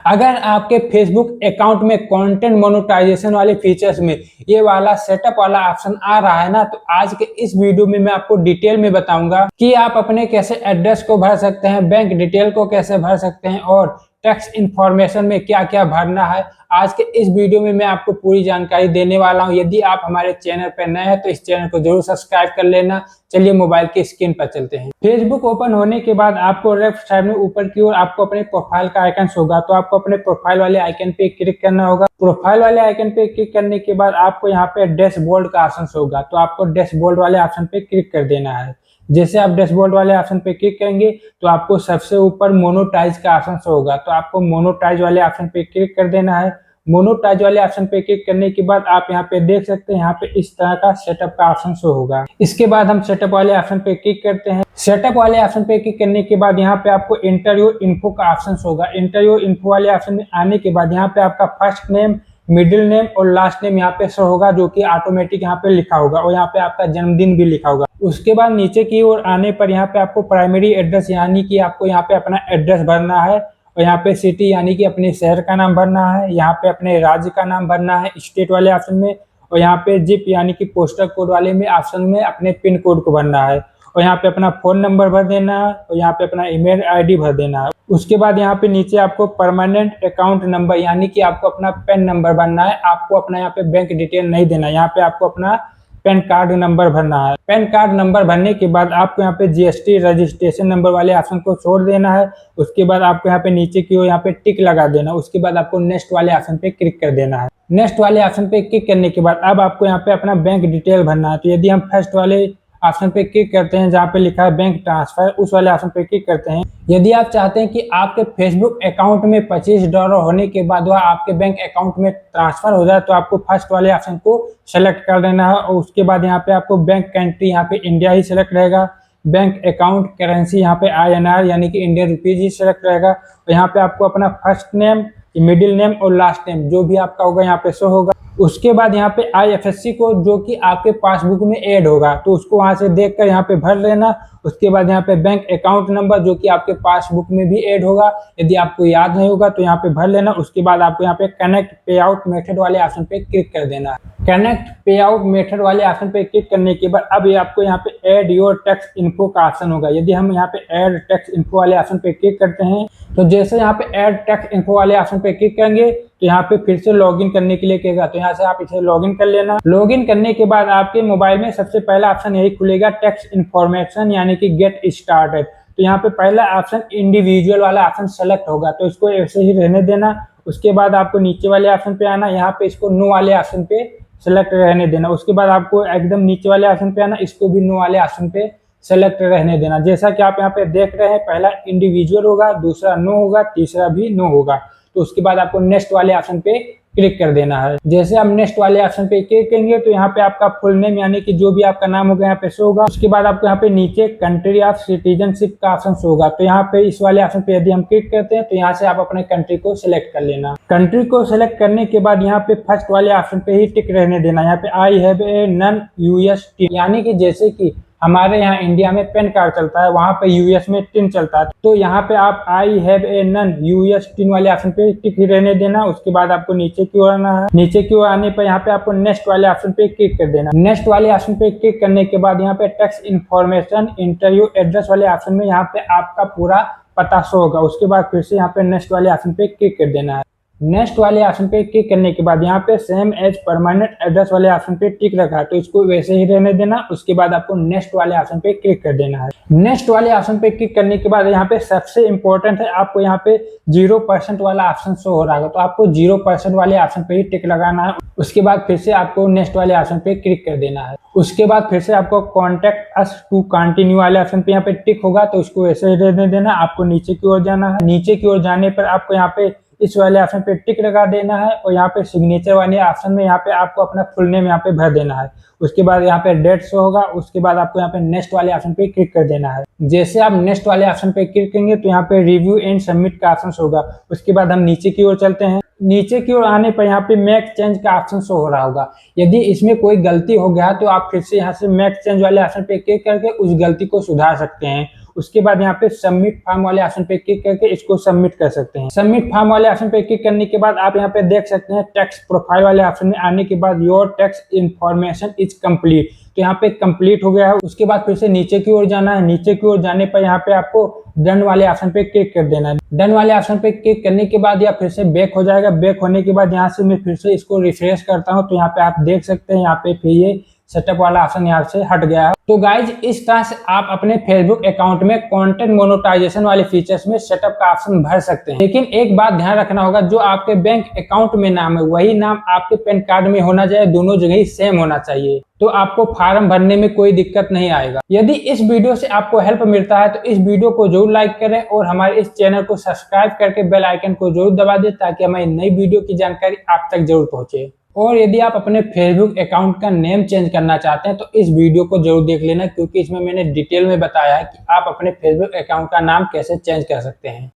अगर आपके Facebook account में कंटेंट मोनेटाइजेशन वाले फीचर्स में ये वाला सेटअप वाला ऑप्शन आ रहा है ना, तो आज के इस वीडियो में मैं आपको डिटेल में बताऊंगा कि आप अपने कैसे एड्रेस को भर सकते हैं, बैंक डिटेल को कैसे भर सकते हैं और टैक्स इंफॉर्मेशन में क्या क्या भरना है। आज के इस वीडियो में मैं आपको पूरी जानकारी देने वाला हूं। यदि आप हमारे चैनल पर नए हैं तो इस चैनल को जरूर सब्सक्राइब कर लेना। चलिए मोबाइल की स्क्रीन पर चलते हैं। फेसबुक ओपन होने के बाद आपको लेफ्ट साइड में ऊपर की ओर आपको अपने प्रोफाइल का आइकन होगा, तो आपको अपने प्रोफाइल वाले आइकन पे क्लिक करना होगा। प्रोफाइल वाले आइकन पे क्लिक करने के बाद आपको यहाँ पे डैशबोर्ड का ऑप्शन होगा, तो आपको डैशबोर्ड वाले ऑप्शन पे क्लिक कर देना है। जैसे आप डैशबोर्ड वाले ऑप्शन पे क्लिक करेंगे तो आपको सबसे ऊपर मोनेटाइज का ऑप्शन होगा, तो आपको मोनेटाइज वाले ऑप्शन पे क्लिक कर देना है। मोनेटाइज वाले ऑप्शन पे क्लिक करने के बाद आप यहाँ पे देख सकते हैं, यहाँ पे इस तरह का सेटअप का ऑप्शन शो होगा। इसके बाद हम सेटअप वाले ऑप्शन पे क्लिक करते हैं। सेटअप वाले ऑप्शन पे क्लिक करने के बाद यहाँ पे आपको एंटर योर इन्फो का ऑप्शन होगा। एंटर योर इन्फो वाले ऑप्शन में आने के बाद यहाँ पे आपका फर्स्ट नेम, मिडिल नेम और लास्ट नेम यहाँ पे शो होगा, जो कि ऑटोमेटिक यहाँ पे लिखा होगा और यहाँ पे आपका जन्मदिन भी लिखा होगा। उसके बाद नीचे की ओर आने पर यहाँ पे आपको प्राइमरी एड्रेस यानी कि आपको यहाँ पे अपना एड्रेस भरना है और यहाँ पे सिटी यानी कि अपने शहर का नाम भरना है, यहाँ पे अपने राज्य का नाम भरना है स्टेट वाले ऑप्शन में, और यहाँ पे जिप यानी कि पोस्टल कोड वाले में ऑप्शन में अपने पिन कोड को भरना है और यहाँ पे अपना फोन नंबर भर देना है और यहाँ पे अपना ईमेल आईडी भर देना है। उसके बाद यहाँ पे नीचे आपको परमानेंट अकाउंट नंबर यानी कि आपको अपना पैन नंबर भरना है। आपको अपना यहाँ पे बैंक डिटेल नहीं देना है, यहाँ पे आपको अपना पैन कार्ड नंबर भरना है। पैन कार्ड नंबर भरने के बाद आपको यहाँ पे जीएसटी रजिस्ट्रेशन नंबर वाले ऑप्शन को छोड़ देना है। उसके बाद आपको यहाँ पे नीचे की ओर यहाँ पे टिक लगा देना। उसके बाद आपको नेक्स्ट वाले ऑप्शन पे क्लिक कर देना है। नेक्स्ट वाले ऑप्शन पे क्लिक करने के बाद अब आपको यहाँ पे अपना बैंक डिटेल भरना है। तो यदि हम फर्स्ट वाले ऑप्शन पे क्लिक करते हैं जहाँ पे लिखा है बैंक ट्रांसफर, उस वाले ऑप्शन पे क्लिक करते हैं। यदि आप चाहते हैं कि आपके फेसबुक अकाउंट में $25 होने के बाद वह आपके बैंक अकाउंट में ट्रांसफर हो जाए, तो आपको फर्स्ट वाले ऑप्शन को सेलेक्ट कर देना है और उसके बाद यहाँ पे आपको बैंक कंट्री यहाँ पे इंडिया ही सिलेक्ट रहेगा। बैंक अकाउंट करेंसी यहाँ पे INR यानी कि इंडियन रुपीज ही सिलेक्ट रहेगा और यहाँ पे आपको अपना फर्स्ट नेम, मिडिल नेम और लास्ट नेम जो भी आपका होगा यहाँ पे शो होगा। उसके बाद यहाँ पे IFSC कोड जो कि आपके पासबुक में ऐड होगा, तो उसको वहां से देखकर यहाँ पे भर लेना। उसके बाद यहाँ पे बैंक अकाउंट नंबर जो कि आपके पासबुक में भी ऐड होगा, यदि आपको याद नहीं होगा तो यहाँ पे भर लेना। उसके बाद आपको यहाँ पे कनेक्ट पे आउट मेथड वाले ऑप्शन पे क्लिक कर देना। कनेक्ट पे आउट मेथड वाले ऑप्शन पे क्लिक करने के बाद अब आपको यहाँ पे ऐड योर टैक्स इन्फो का ऑप्शन होगा। यदि हम यहाँ पे ऐड टैक्स इन्फो वाले ऑप्शन पे क्लिक करते हैं तो जैसे यहाँ पे ऐड टैक्स इन्फो वाले ऑप्शन पे क्लिक करेंगे तो यहाँ पे फिर से लॉगिन करने के लिए कहेगा, तो यहाँ से आप इसे लॉगिन कर लेना। लॉगिन करने के बाद आपके मोबाइल में सबसे पहला ऑप्शन यही खुलेगा, टैक्स इन्फॉर्मेशन यानी कि गेट स्टार्टेड। तो यहाँ पे पहला ऑप्शन इंडिविजुअल वाला ऑप्शन सेलेक्ट होगा, तो इसको ऐसे ही रहने देना। उसके बाद आपको नीचे वाले ऑप्शन पे आना, यहाँ पे इसको नो वाले ऑप्शन पे सेलेक्ट रहने देना। उसके बाद आपको एकदम नीचे वाले ऑप्शन पे आना, इसको भी नो वाले ऑप्शन पे सेलेक्ट रहने देना। जैसा कि आप यहाँ पे देख रहे हैं, पहला इंडिविजुअल होगा, दूसरा नो होगा, तीसरा भी नो होगा। तो उसके बाद आपको नेक्स्ट वाले ऑप्शन पे क्लिक कर देना है। जैसे हम नेक्स्ट वाले ऑप्शन पे क्लिक करेंगे तो यहाँ पे आपका फुल नेम यानी कि जो भी आपका नाम होगा यहाँ पे शो होगा। उसके बाद आपको यहाँ पे नीचे कंट्री ऑफ सिटीजनशिप का ऑप्शन शो होगा, तो यहाँ पे इस वाले ऑप्शन पे यदि हम क्लिक करते हैं तो यहाँ से आप अपने कंट्री को सिलेक्ट कर लेना। कंट्री को सिलेक्ट करने के बाद यहाँ पे फर्स्ट वाले ऑप्शन पे ही टिक रहने देना। यहाँ पे I have a non US TIN, यानी कि जैसे कि हमारे यहाँ इंडिया में पैन कार्ड चलता है, वहां पे यूएस में टिन चलता है, तो यहाँ पे आप I have a non US TIN वाले ऑप्शन पे टिक ही रहने देना। उसके बाद आपको नीचे की ओर आना है। नीचे की ओर आने पर यहाँ पे आपको नेक्स्ट वाले ऑप्शन पे क्लिक कर देना। नेक्स्ट वाले ऑप्शन पे क्लिक करने के बाद यहाँ पे टैक्स इन्फॉर्मेशन इंटरव्यू एड्रेस वाले ऑप्शन में यहाँ पे आपका पूरा पता शो होगा। उसके बाद फिर से यहाँ पे नेक्स्ट वाले ऑप्शन पे क्लिक कर देना है। नेक्स्ट वाले ऑप्शन पे क्लिक करने के बाद यहाँ पे सेम एज परमानेंट एड्रेस वाले ऑप्शन पे टिक रखा है, तो इसको वैसे ही रहने देना। उसके बाद आपको नेक्स्ट वाले ऑप्शन पे क्लिक कर देना है। नेक्स्ट वाले ऑप्शन पे क्लिक करने के बाद यहाँ पे सबसे इंपॉर्टेंट है, आपको यहाँ पे 0% वाला ऑप्शन शो हो रहा है, तो आपको 0% वाले ऑप्शन पे ही टिक लगाना है। उसके बाद फिर से आपको नेक्स्ट वाले ऑप्शन पे क्लिक कर देना है। उसके बाद फिर से आपको कॉन्टेक्ट अस टू कंटिन्यू वाले ऑप्शन पे यहाँ पे टिक होगा, तो इसको वैसे ही रहने देना। आपको नीचे की ओर जाना है। नीचे की ओर जाने पर आपको यहाँ पे इस वाले ऑप्शन पे टिक लगा देना है और यहाँ पे सिग्नेचर वाले ऑप्शन में यहाँ पे आपको अपना फुल नेम यहाँ पे भर देना है। उसके बाद यहाँ पे डेट शो होगा। उसके बाद आपको यहाँ पे नेक्स्ट वाले ऑप्शन पे क्लिक कर देना है। जैसे आप नेक्स्ट वाले ऑप्शन पे क्लिक करेंगे तो यहाँ पे रिव्यू एंड सबमिट का ऑप्शन होगा। उसके बाद हम नीचे की ओर चलते हैं। नीचे की ओर आने पर यहाँ पे मैक चेंज का ऑप्शन शो हो रहा होगा। यदि इसमें कोई गलती हो गया तो आप फिर से यहाँ से मैक चेंज वाले ऑप्शन पे क्लिक करके उस गलती को सुधार सकते हैं। उसके बाद यहाँ पे सबमिट फॉर्म वाले ऑप्शन पे क्लिक करके इसको सबमिट कर सकते हैं। सबमिट फॉर्म वाले ऑप्शन पे क्लिक करने के बाद आप यहाँ पे देख सकते हैं टैक्स प्रोफाइल वाले ऑप्शन में आने के बाद your tax information is complete, तो यहाँ पे कंप्लीट हो गया है। उसके बाद फिर से नीचे की ओर जाना है। नीचे की ओर जाने पर यहाँ पे आपको डन वाले ऑप्शन पे क्लिक कर देना है। डन वाले ऑप्शन पे क्लिक करने के बाद या फिर से बैक हो जाएगा। बैक होने के बाद यहाँ से मैं फिर से इसको रिफ्रेश करता हूँ, तो यहाँ पे आप देख सकते हैं यहाँ पे फिर ये सेटअप वाला ऑप्शन यहाँ से हट गया है। तो गाइज इस तरह से आप अपने फेसबुक अकाउंट में कंटेंट मोनेटाइजेशन वाले फीचर्स में सेटअप का ऑप्शन भर सकते हैं। लेकिन एक बात ध्यान रखना होगा, जो आपके बैंक अकाउंट में नाम है वही नाम आपके पैन कार्ड में होना चाहिए, दोनों जगह ही सेम होना चाहिए, तो आपको फॉर्म भरने में कोई दिक्कत नहीं आएगा। यदि इस वीडियो से आपको हेल्प मिलता है तो इस वीडियो को जरूर लाइक करें और हमारे इस चैनल को सब्सक्राइब करके बेल आइकन को जरूर दबा दें ताकि हमारी नई वीडियो की जानकारी आप तक जरूर पहुंचे। और यदि आप अपने फेसबुक अकाउंट का नेम चेंज करना चाहते हैं तो इस वीडियो को जरूर देख लेना, क्योंकि इसमें मैंने डिटेल में बताया है कि आप अपने फेसबुक अकाउंट का नाम कैसे चेंज कर सकते हैं।